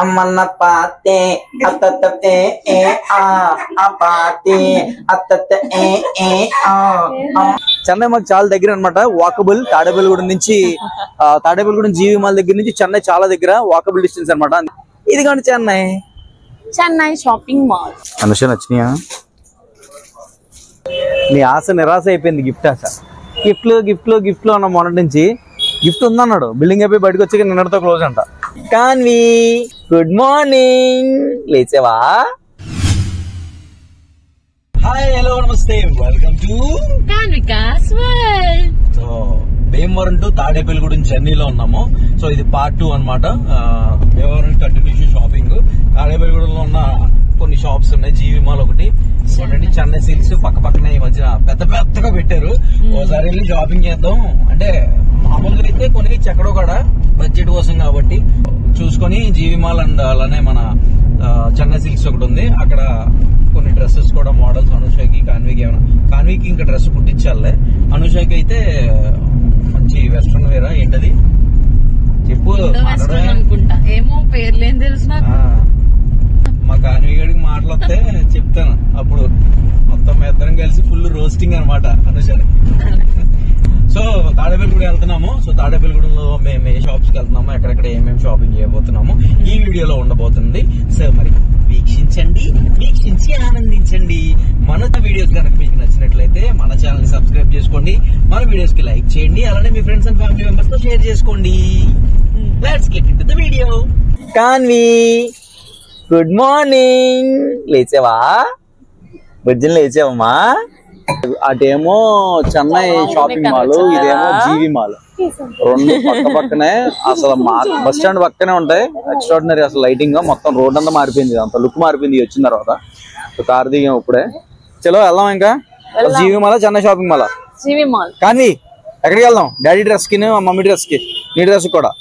అమ్మన్న పాతే అత్త పాతే అత్త చెన్నై మాకు చాలా దగ్గర అనమాట. వాకబుల్ తాడేపల్లిగూడెం నుంచి తాడేపల్లిగూడెం జీవి మాల్ దగ్గర నుంచి చెన్నై చాలా దగ్గర, వాకబుల్ డిస్టెన్స్ అనమాట. ఇది కానీ చెన్నై షాపింగ్ మాల్. అనుష నచ్చినాయా? నీ ఆశ నిరాశ అయిపోయింది. గిఫ్ట్ ఆశ. గిఫ్ట్లు అన్న మొన్నటి నుంచి. గిఫ్ట్ ఉందన్నాడు, బిల్డింగ్ అయిపోయి బయటకు వచ్చి నిన్నటితో క్లోజ్ అంట. కాన్వి గుడ్ మార్నింగ్, లేచావా? హాయ్, హలో, నమస్తే, welcome to Kanvikas world. So Bhimavaram to Tadepalligudem జర్నీలో ఉన్నాము. సో ఇది పార్ట్ 2 అనమాట. Bhimavaram continuation shopping. తాడేపల్లిగూడెంలో ఉన్న కొన్ని షాప్స్ ఉన్నాయి. జీవి మాల్ ఒకటి, చెన్నై సిల్క్స్ పక్క పక్కనే ఈ మధ్యన పెద్దగా పెట్టారు. ఒకసారి వెళ్ళి షాపింగ్ చేద్దాం అంటే, మామూలుగా అయితే కొన్ని ఎక్కడో కూడా బడ్జెట్ కోసం కాబట్టి చూసుకొని జీవి మాల్ అండ్ అలానే మన చెన్నై సిల్క్స్ ఒకటి ఉంది. అక్కడ కొన్ని డ్రెస్సెస్ కూడా మోడల్స్ అనుషకి, కాన్వికి ఇంకా డ్రెస్ కుట్టించాలే. అనుషకి అయితే మంచి వెస్ట్రన్ వేరా ఏంటది చెప్పు. ఏమో పేర్లేం తెలుసు మా కాన్విగడికి మాటలు వస్తే చెప్తాను. అప్పుడు మొత్తం ఇద్దరం కలిసి ఫుల్ రోస్టింగ్ అనమాట అనుషని. సో తాడేపల్లిగూడెం వెళ్తున్నాము. సో తాడేపల్లిగూడెంలో మేము ఏ షాప్స్ కి వెళ్తున్నాము, ఎక్కడెక్కడ ఏమేమి షాపింగ్ చేయబోతున్నాము ఈ వీడియోలో ఉండబోతుంది. సో మరి వీక్షించి ఆనందించండి. మన వీడియోస్ కనుక మీకు నచ్చినట్లయితే మన ఛానల్ ని సబ్స్క్రైబ్ చేసుకోండి, మన వీడియోస్ కి లైక్ చేయండి, అలానే మీ ఫ్రెండ్స్ అండ్ ఫ్యామిలీ మెంబర్స్ తో షేర్ చేసుకోండి. Let's get into the video. Kanvi good morning, లేచావా? బుజ్జన్ లేచావమ్మా? అటేమో చెన్నై షాపింగ్ మాల్, ఇదేమో జీవి మాల్. రెండు పక్క పక్కనే. అసలు బస్ స్టాండ్ పక్కనే ఉంటాయి. ఎక్స్ట్రాడినరీ అసలు లైటింగ్ గా మొత్తం రోడ్ అంతా మారిపోయింది, అంత లుక్ మారిపోయింది వచ్చిన తర్వాత. కార్ దిగాం ఇప్పుడే. చలో వెళ్దాం. ఇంకా GV mall, Chennai shopping mall, GV mall. కానీ ఎక్కడికి వెళ్దాం? డాడీ డ్రెస్ కి, మమ్మీ డ్రెస్ కి, నీ డ్రెస్ కూడా.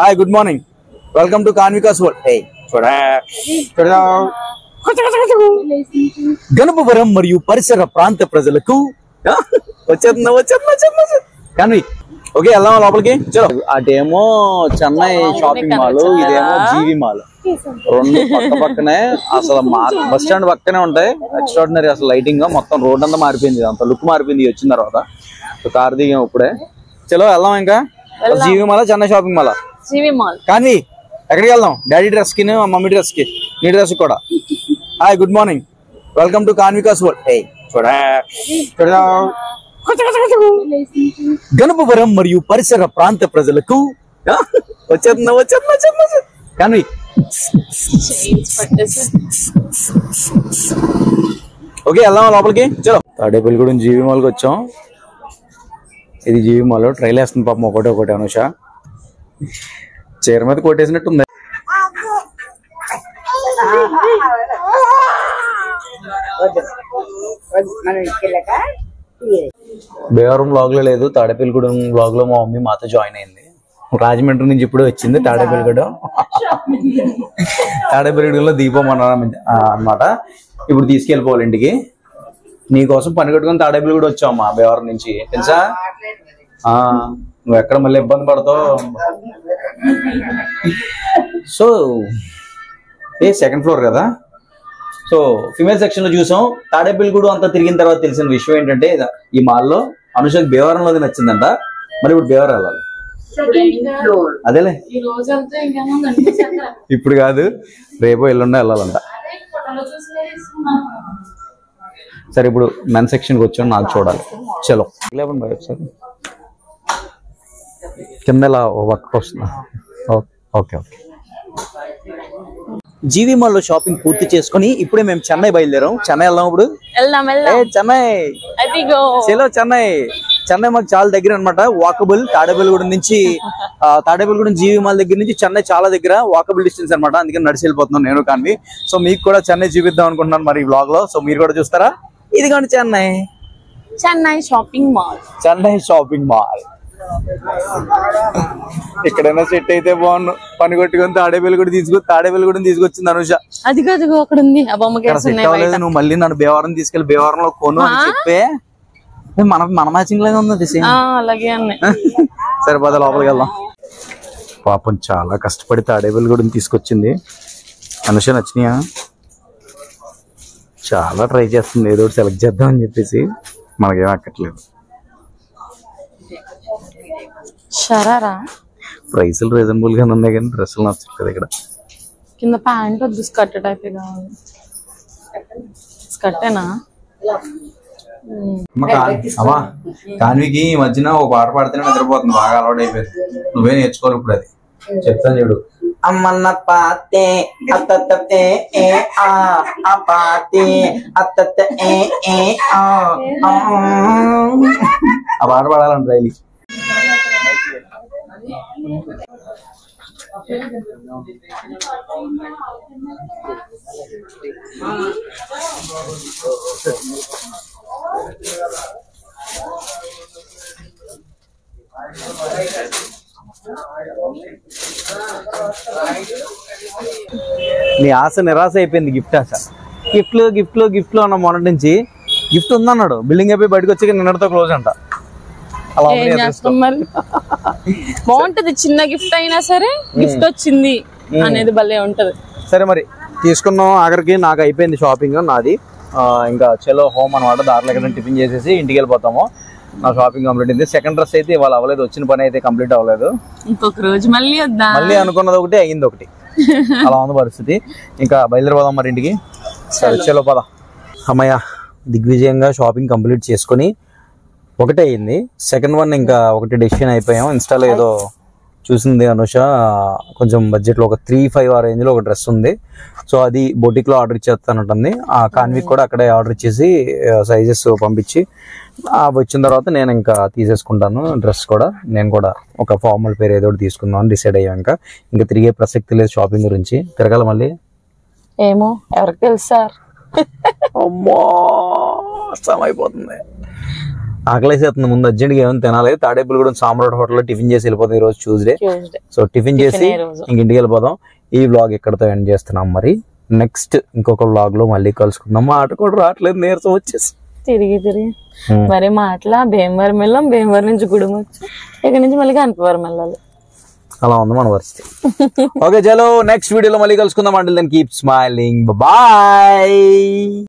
Hi, good morning, welcome to Kanvikas world. Ganapavaram మరియు పరిసర ప్రాంత ప్రజలకు కానీ ఓకే వెళ్దాం లోపలికి. చలో. అటేమో చెన్నై షాపింగ్ మాల్, ఇదేమో జీవి మాల్. రెండు పక్క పక్కనే. అసలు బస్ స్టాండ్ పక్కనే ఉంటాయి. ఎక్స్ట్రాడినరీ అసలు లైటింగ్ గా మొత్తం రోడ్ అంతా మారిపోయింది, అంత లుక్ మారిపోయింది వచ్చిన తర్వాత. కార్ దిగాం ఇప్పుడే. చలో వెళ్దాం. ఇంకా GV mall, Chennai shopping mall, GV mall. కానీ ఎక్కడికి వెళ్దాం? డాడీ డ్రెస్ కి, మమ్మీ డ్రెస్ కి, నీ డ్రెస్ కూడా. Hi, good morning, welcome to Kanvikas world. Ganapavaram మరియు పరిసర ప్రాంత ప్రజలకు కానీ ఓకే వెళ్దాం లోపలికి. చలో. తాడేపల్లిగూడెం జీవి మాల్కి వచ్చాం. ఇది జీవి మాల్. ట్రైల్ వేస్తుంది పాపం ఒకటి అనుష. చీర మీద కొట్టేసినట్టుంది. భీమవరం బ్లాగ్ లో లేదు, తాడేపల్లిగూడెం బ్లాగ్ లో మా మమ్మీ మాతో జాయిన్ అయింది. రాజమండ్రి నుంచి ఇప్పుడు వచ్చింది తాడేపల్లిగూడెం. తాడేపల్లిగూడెంలో దీపం అన్నమాట. ఇప్పుడు తీసుకెళ్ళిపోవాలి ఇంటికి. నీకోసం పని కట్టుకుని తాడేపల్లిగూడెం వచ్చావమ్మా భీమవరం నుంచి, తెలుసా? నువ్వు ఎక్కడ మళ్ళీ ఇబ్బంది పడతావు. సో సెకండ్ ఫ్లోర్ కదా. సో ఫిమేల్ సెక్షన్ లో చూసాం. తాడేపల్లిగూడెం అంతా తిరిగిన తర్వాత తెలిసిన విషయం ఏంటంటే, ఈ మాల్లో అనుషకి భీమవరంలోది నచ్చిందంట. మరి ఇప్పుడు భీమవరం వెళ్ళాలి. అదేలే, ఇప్పుడు కాదు, రేపు ఎల్లుండా వెళ్ళాలంట. సరే ఇప్పుడు మెన్ సెక్షన్ కి వచ్చాం, నాకు చూడాలి. చలో ఒకసారి కింద వర్క్ వస్తుందా? ఓకే. జీవి మాల్ లో షాపింగ్ పూర్తి చేసుకుని ఇప్పుడే మేము చెన్నై బయలుదేరాం. చెన్నై వెళ్దాం ఇప్పుడు. చెన్నై. చలో చెన్నై మాకు చాలా దగ్గర అనమాట. వాకబుల్ తాడేపల్లిగూడెం నుంచి తాడేపల్లిగూడెం జీవి మాల్ దగ్గర నుంచి చెన్నై చాలా దగ్గర, వాకబుల్ డిస్టెన్స్ అనమాట. అందుకని నడిచి వెళ్ళిపోతున్నాను నేను. కానీ సో మీకు కూడా చెన్నై చూపిద్దాం అనుకుంటున్నాను మరి ఈ బ్లాగ్ లో. సో మీరు కూడా చూస్తారా? ఇది కానీ చెన్నై షాపింగ్ మాల్. ఎక్కడైనా సెట్ అయితే బాగున్నాను. పని కొట్టుకొని తాడేపల్లిగూడెం తీసుకొచ్చింది అనుష. అది కాదు అక్కడ ఉంది. నువ్వు మళ్ళీ నన్ను భీమవరం తీసుకెళ్ళి భీమవరంలో కొను అని చెప్పే మన మ్యాచింగ్ లాగా ఉంది. అలాగే సరే పద లోపలికి వెళ్దాం. పాపం చాలా కష్టపడి తాడేపల్లి కూడా తీసుకొచ్చింది. అనుష నచ్చినాయా? చాలా ట్రై చేస్తుంది ఏదో ఒకటి సెలెక్ట్ చేద్దాం అని చెప్పేసి. మనకేం అక్కట్లేదు. షరారా ప్రైసులు రీజనబుల్ గానే ఉన్నాయి కానీ డ్రెస్సులు నచ్చట్లేదు ఇక్కడ. కింద ప్యాంట్ వద్దు, స్కర్ట్ టైప్ కావాలి. స్కర్టేనా? అమ్మా కాన్వికి ఈ మధ్యన ఒక పాట పాడితేనే నిద్రపోతుంది, బాగా అలవాటు అయిపోయింది. నువ్వే నేర్చుకోవాలి ఇప్పుడు. అది చెప్తాను చూడు. అమ్మన్న పాతే అత్తే ఆ పాతే అత్తే ఆ పాట పాడాలంట రైలి. నీ ఆశ నిరాశ అయిపోయింది. గిఫ్ట్ ఆశ. గిఫ్ట్లు అన్న మొన్నటి నుంచి గిఫ్ట్ ఉందన్నాడు. బిల్డింగ్ అయిపోయి బయటకు వచ్చి నిన్నటితో క్లోజ్ అంట. అలా బాగుంటది. చిన్న గిఫ్ట్ అయినా సరే గిఫ్ట్ వచ్చింది అనేది భలే ఉంటది. సరే మరి తీసుకున్నాం. ఆఖరికి నాకు అయిపోయింది షాపింగ్ నాది. ఇంకా చలో హోమ్ అనమాట. దారిలో ఎక్కడ టిఫిన్ చేసేసి ఇంటికి వెళ్ళిపోతాము. నా షాపింగ్ కంప్లీట్ అయింది. సెకండ్ డ్రెస్ అయితే ఇవాళ అవ్వలేదు, వచ్చిన పని అయితే కంప్లీట్ అవ్వలేదు. ఇంకొక రోజు మళ్ళీ అనుకున్నది ఒకటి అయింది ఒకటి. అలా ఉంది పరిస్థితి. ఇంకా బయలుదేరిపోదాం మరి ఇంటికి. సరే చలో పద. అమ్మయ్య దిగ్విజయంగా షాపింగ్ కంప్లీట్ చేసుకుని ఒకటే అయింది. సెకండ్ వన్ ఇంకా ఒకటి డెసిషన్ అయిపోయాం. ఇన్స్టాలో ఏదో చూసింది అనుష, కొంచెం బడ్జెట్లో ఒక 3-5 ఆ రేంజ్లో ఒక డ్రెస్ ఉంది. సో అది బొటిక్లో ఆర్డర్ ఇచ్చేస్తానంటుంది. ఆ కాన్విక్ కూడా అక్కడే ఆర్డర్ ఇచ్చేసి సైజెస్ పంపించి వచ్చిన తర్వాత నేను ఇంకా తీసేసుకుంటాను డ్రెస్ కూడా. నేను కూడా ఒక ఫార్మల్ పేరు ఏదో తీసుకుందాం అని డిసైడ్ అయ్యాక ఇంకా తిరిగే ప్రసక్తి లేదు షాపింగ్ గురించి. తిరగాల మళ్ళీ ఏమో ఎవరికి తెలుసు సార్. అమ్మో అయిపోతుంది. ఆకలేసేస్తుంది. ముందు అర్జెంట్గా ఏమైనా తినాలి. తాడేపల్లి కూడా సామ్రాట్ హోటల్లో టిఫిన్ చేసి వెళ్ళిపోతాం. ఈ రోజు ట్యూస్డే. సో టిఫిన్ చేసి ఇంక ఇంటికి వెళ్ళిపోదాం. ఈ వ్లాగ్ ఇక్కడతో ఎండ్ చేస్తున్నాం. మరి నెక్స్ట్ ఇంకొక వ్లాగ్ లో మళ్ళీ కలుసుకుందాం. మాట కూడా రావట్లేదు, నీరసం వచ్చేసి తిరిగి మరి మాటలా భీమవరం వెళ్ళాం. భీమవరం నుంచి గుడిమొచ్చి ఇక్కడ నుంచి మళ్ళీ కనపవరం వెళ్ళాలి. అలా ఉంది మన పరిస్థితి. ఓకే చలో నెక్స్ట్ వీడియోలో మళ్ళీ కలుసుకుందాం. అంటే దెన్ కీప్ స్మైలింగ్. బాయ్.